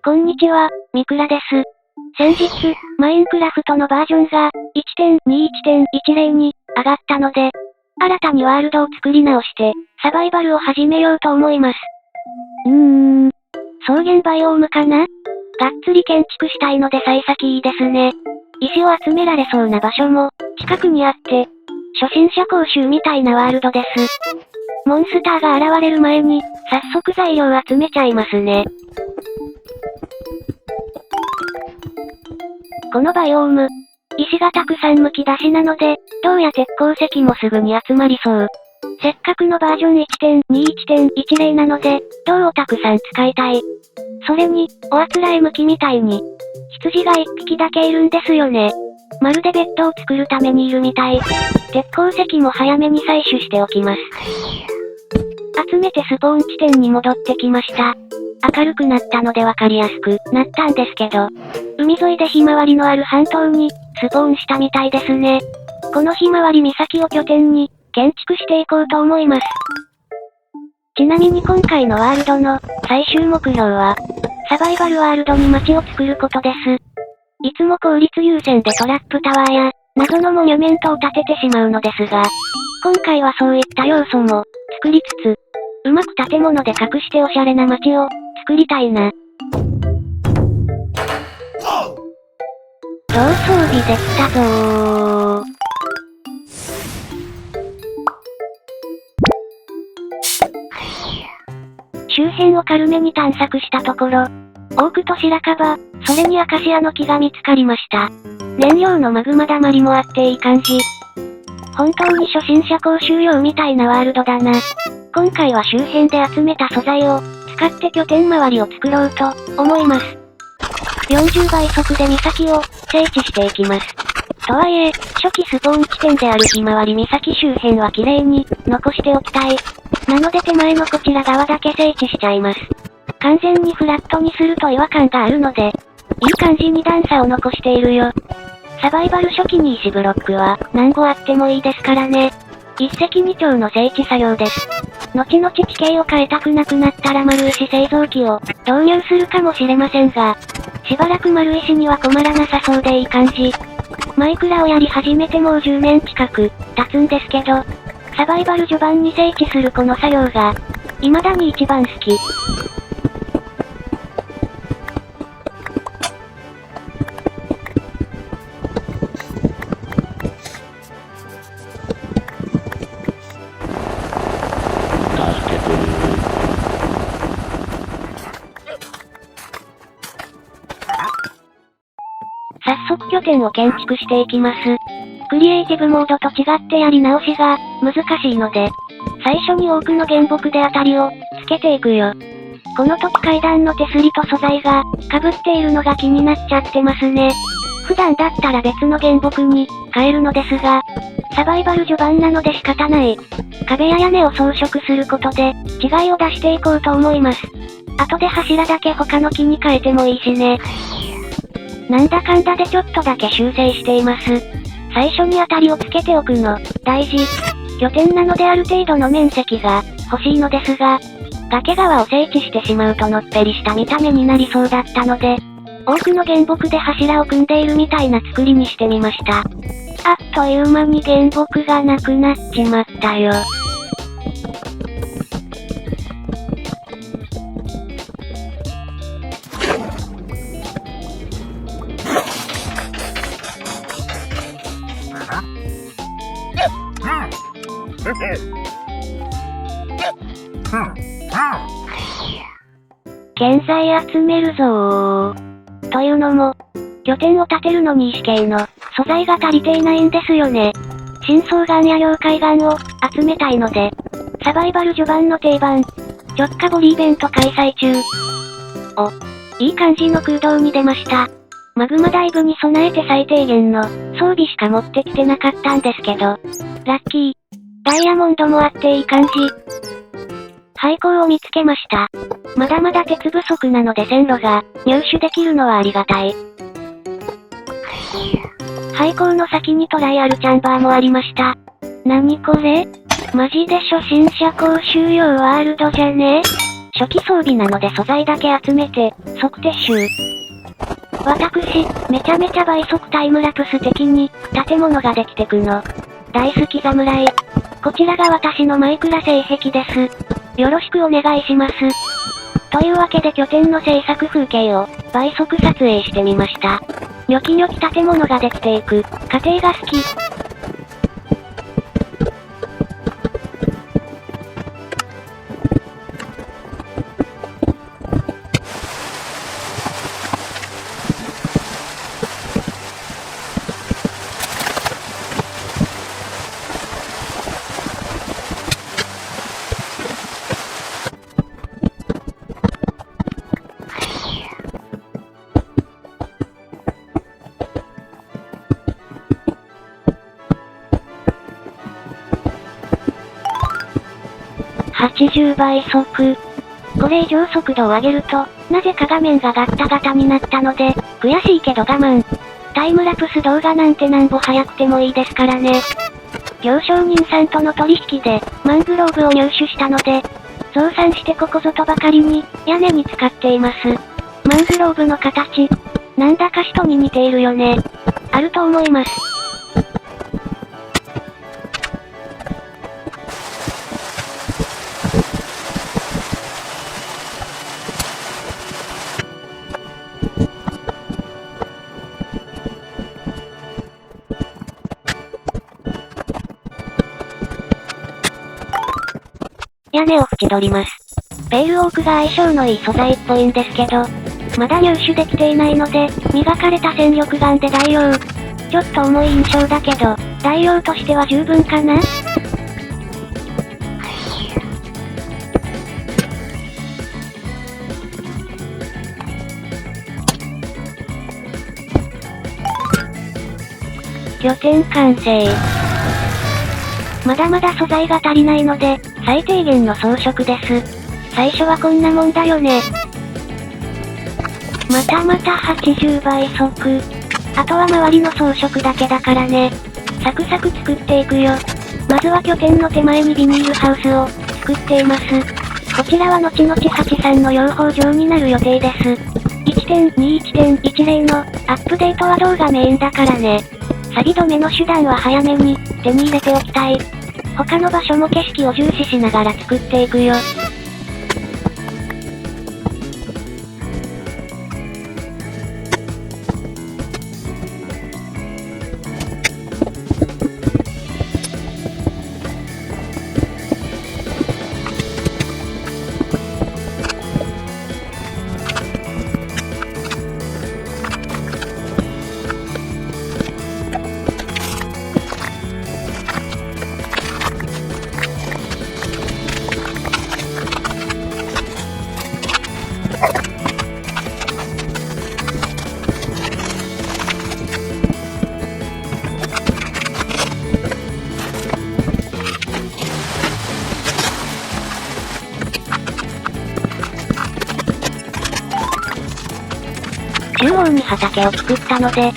こんにちは、みくらです。先日、マインクラフトのバージョンが、1.21.10 に、上がったので、新たにワールドを作り直して、サバイバルを始めようと思います。草原バイオームかな？がっつり建築したいので幸先いいですね。石を集められそうな場所も、近くにあって、初心者講習みたいなワールドです。モンスターが現れる前に、早速材料集めちゃいますね。このバイオーム、石がたくさん剥き出しなので、銅や鉄鉱石もすぐに集まりそう。せっかくのバージョン 1.21.10 なので、銅をたくさん使いたい。それに、おあつらえ向きみたいに、羊が1匹だけいるんですよね。まるでベッドを作るためにいるみたい。鉄鉱石も早めに採取しておきます。集めてスポーン地点に戻ってきました。明るくなったのでわかりやすくなったんですけど、海沿いでひまわりのある半島に、スポーンしたみたいですね。このひまわり岬を拠点に、建築していこうと思います。ちなみに今回のワールドの、最終目標は、サバイバルワールドに街を作ることです。いつも効率優先でトラップタワーや、謎のモニュメントを建ててしまうのですが、今回はそういった要素も、作りつつ、うまく建物で隠しておしゃれな街を、作りたいな。上装備できたぞー。周辺を軽めに探索したところ、オークと白樺、それにアカシアの木が見つかりました。燃料のマグマだまりもあっていい感じ。本当に初心者講習用みたいなワールドだな。今回は周辺で集めた素材を、使って拠点周りを作ろうと、思います。40倍速で岬を、整地していきます。とはいえ、初期スポーン地点であるひまわり岬周辺は綺麗に、残しておきたい。なので手前のこちら側だけ整地しちゃいます。完全にフラットにすると違和感があるので、いい感じに段差を残しているよ。サバイバル初期に石ブロックは、何個あってもいいですからね。一石二鳥の整地作業です。後々地形を変えたくなくなったら丸石製造機を導入するかもしれませんが、しばらく丸石には困らなさそうでいい感じ。マイクラをやり始めてもう10年近く経つんですけど、サバイバル序盤に整地するこの作業が、未だに一番好き。早速拠点を建築していきます。クリエイティブモードと違ってやり直しが難しいので、最初に多くの原木で当たりをつけていくよ。この時階段の手すりと素材が被っているのが気になっちゃってますね。普段だったら別の原木に変えるのですが、サバイバル序盤なので仕方ない。壁や屋根を装飾することで違いを出していこうと思います。後で柱だけ他の木に変えてもいいしね。なんだかんだでちょっとだけ修正しています。最初に当たりをつけておくの、大事。拠点なのである程度の面積が欲しいのですが、崖側を整地してしまうとのっぺりした見た目になりそうだったので、多くの原木で柱を組んでいるみたいな作りにしてみました。あっという間に原木がなくなっちまったよ。建材集めるぞー。というのも、拠点を建てるのに石系の素材が足りていないんですよね。深層岩や溶解岩を集めたいので、サバイバル序盤の定番、直下掘りイベント開催中。お、いい感じの空洞に出ました。マグマダイブに備えて最低限の装備しか持ってきてなかったんですけど、ラッキー。ダイヤモンドもあっていい感じ。廃鉱を見つけました。まだまだ鉄不足なので線路が入手できるのはありがたい。廃鉱の先にトライアルチャンバーもありました。なにこれ？マジで初心者講習用ワールドじゃね？初期装備なので素材だけ集めて、即撤収。私、めちゃめちゃ倍速タイムラプス的に、建物ができてくの。大好き侍。こちらが私のマイクラ性癖です。よろしくお願いします。というわけで拠点の制作風景を、倍速撮影してみました。ニョキニョキ建物ができていく、過程が好き。80倍速。これ以上速度を上げると、なぜか画面がガッタガタになったので、悔しいけど我慢。タイムラプス動画なんてなんぼ早くてもいいですからね。行商人さんとの取引で、マングローブを入手したので、増産してここぞとばかりに、屋根に使っています。マングローブの形、なんだか人に似ているよね。あると思います。屋根を縁取ります。ペールオークが相性のいい素材っぽいんですけど、まだ入手できていないので、磨かれた戦力岩で代用。ちょっと重い印象だけど、代用としては十分かな？拠点完成。まだまだ素材が足りないので、最低限の装飾です。最初はこんなもんだよね。またまた80倍速。あとは周りの装飾だけだからね。サクサク作っていくよ。まずは拠点の手前にビニールハウスを作っています。こちらは後々83の養蜂場になる予定です。1.21.10 のアップデートは動画メインだからね。錆止めの手段は早めに手に入れておきたい。他の場所も景色を重視しながら作っていくよ。中央に畑を作ったので、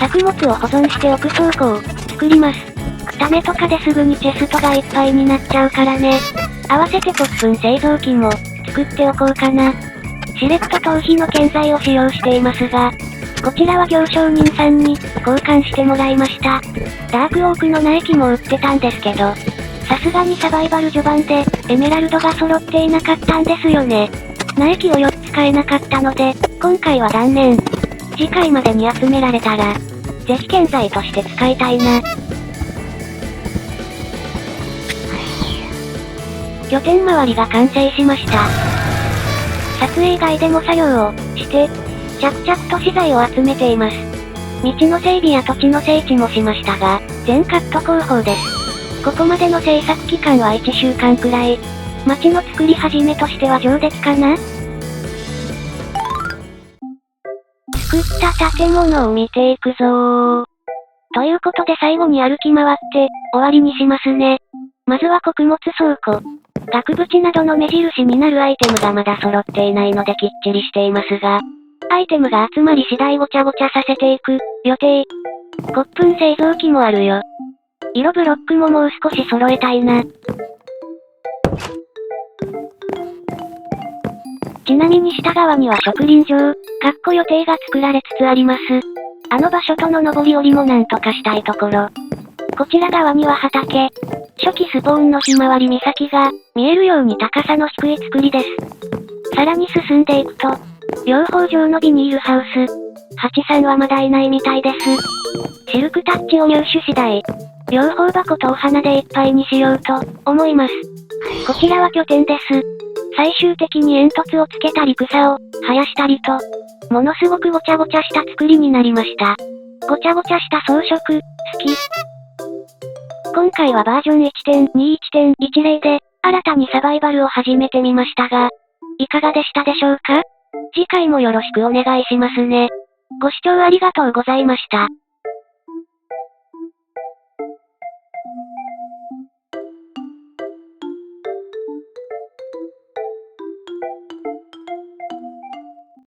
作物を保存しておく倉庫を作ります。種とかですぐにチェストがいっぱいになっちゃうからね。合わせて骨粉製造機も作っておこうかな。シレクト頭皮の建材を使用していますが、こちらは行商人さんに交換してもらいました。ダークオークの苗木も売ってたんですけど、さすがにサバイバル序盤でエメラルドが揃っていなかったんですよね。苗木を4つ買えなかったので、今回は断念。次回までに集められたら、ぜひ建材として使いたいな。拠点周りが完成しました。撮影外でも作業をして、着々と資材を集めています。道の整備や土地の整地もしましたが、全カット工法です。ここまでの制作期間は1週間くらい。街の作り始めとしては上出来かな？作った建物を見ていくぞー。ということで最後に歩き回って、終わりにしますね。まずは穀物倉庫。額縁などの目印になるアイテムがまだ揃っていないのできっちりしていますが、アイテムが集まり次第ごちゃごちゃさせていく、予定。骨粉製造機もあるよ。色ブロックももう少し揃えたいな。ちなみに下側には植林場、予定が作られつつあります。あの場所との上り下りもなんとかしたいところ。こちら側には畑。初期スポーンのひまわり岬が、見えるように高さの低い作りです。さらに進んでいくと、養蜂場のビニールハウス。ハチさんはまだいないみたいです。シルクタッチを入手次第、養蜂箱とお花でいっぱいにしようと、思います。こちらは拠点です。最終的に煙突をつけたり草を生やしたりと、ものすごくごちゃごちゃした作りになりました。ごちゃごちゃした装飾、好き。今回はバージョン 1.21.10 で、新たにサバイバルを始めてみましたが、いかがでしたでしょうか？次回もよろしくお願いしますね。ご視聴ありがとうございました。